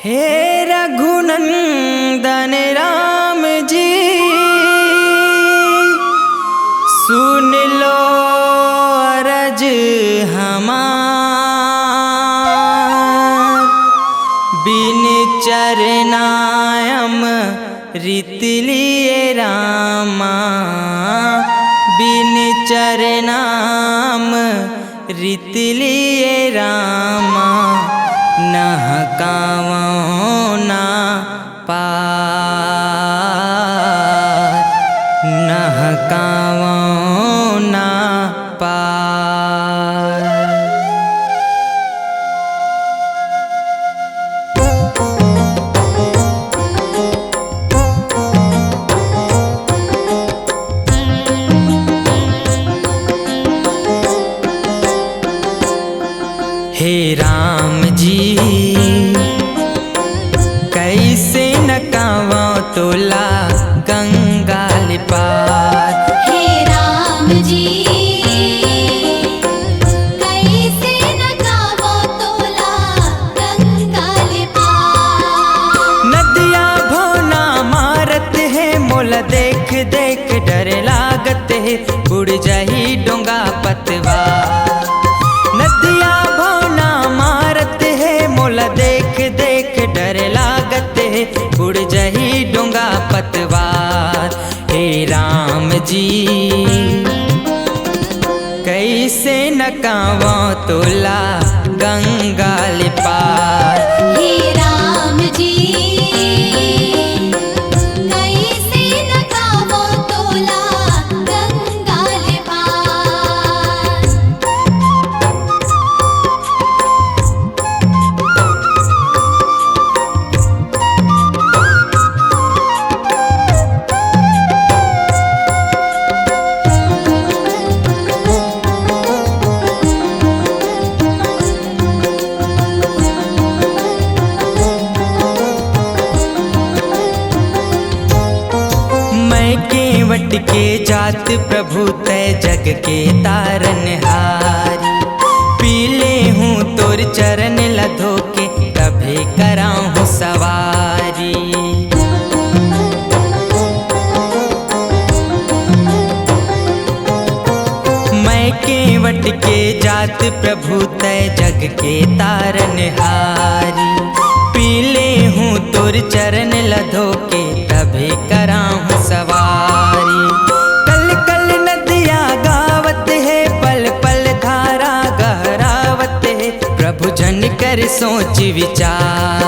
हे रघुनंदन राम जी सुन लो अरज हमार। बिन चरनायम रीत लिए रामा, बिन चरनाम रीत लिए रामा। नह कावो ना पार, नह कावो ना पार। हे राम जी कैसे न कावा तोला गंगाल पार। हे राम जी कैसे न कावो तोला गंगाल पार। नदिया भोना मारत है मोला देख देख डर लागत है, बुड़ जाही डोंगा पतवा। नदिया भोना मारत है मोला देख देख डर लागत है, बुड़ जाही डोंगा पतवार। हे राम जी कैसे न कावा तोला गंगाल पार। हे राम जी कैसे न कावो तोला गंगाल पार। केवट के जात प्रभु तय जग के तारनहारी। पीले हूँ तोर चरण लधो के तभे कराऊँ सवारी। मैं केवट के जात प्रभु तय जग के तारनहारी। पीले हूँ तोर चरण लधो के तभे कराऊँ सवारी। कल कल नदिया गावत है, पल पल धारा गहरावत है, प्रभु जन कर सोच विचार।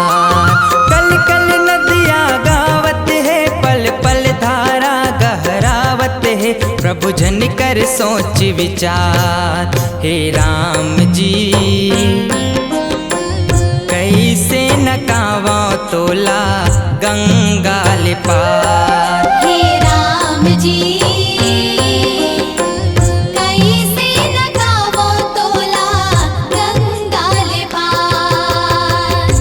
कल कल नदिया गावत है, पल पल धारा गहरावत है, प्रभु जन कर सोच विचार। हे राम जी कैसे न कावा तोला गंगाल पार। हे राम जी कैसे न कावो तोला गंगाल पार।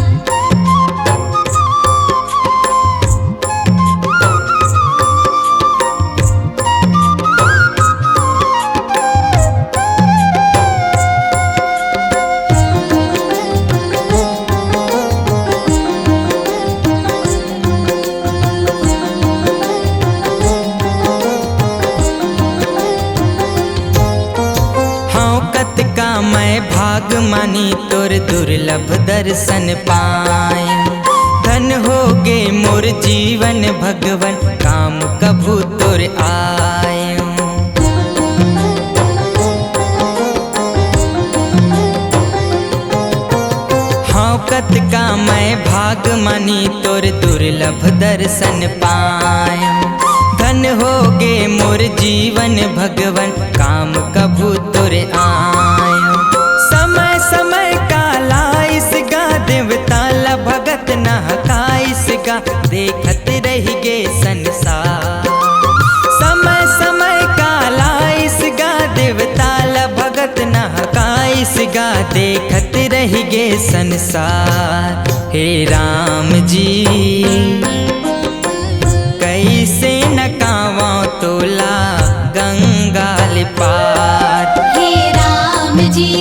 का मैं भाग मानी तोर दुर्लभ दर्शन पाए। धन हो गे मोर जीवन भगवन काम कभू तोर आए। कत का मैं भाग मानी तोर दुर्लभ दर्शन पाए। धन हो गे मोर जीवन भगवन काम कभू तोर आय। समय समय काला इस गा देवता ला भगत नहकाइस गा, देखत रह गे संसार। समय समय काला इस गा देवता ला भगत नहकाइस गा, देखत रह गे संसार। हे राम जी कैसे न कावा तोला गंगाल पार। हे राम जी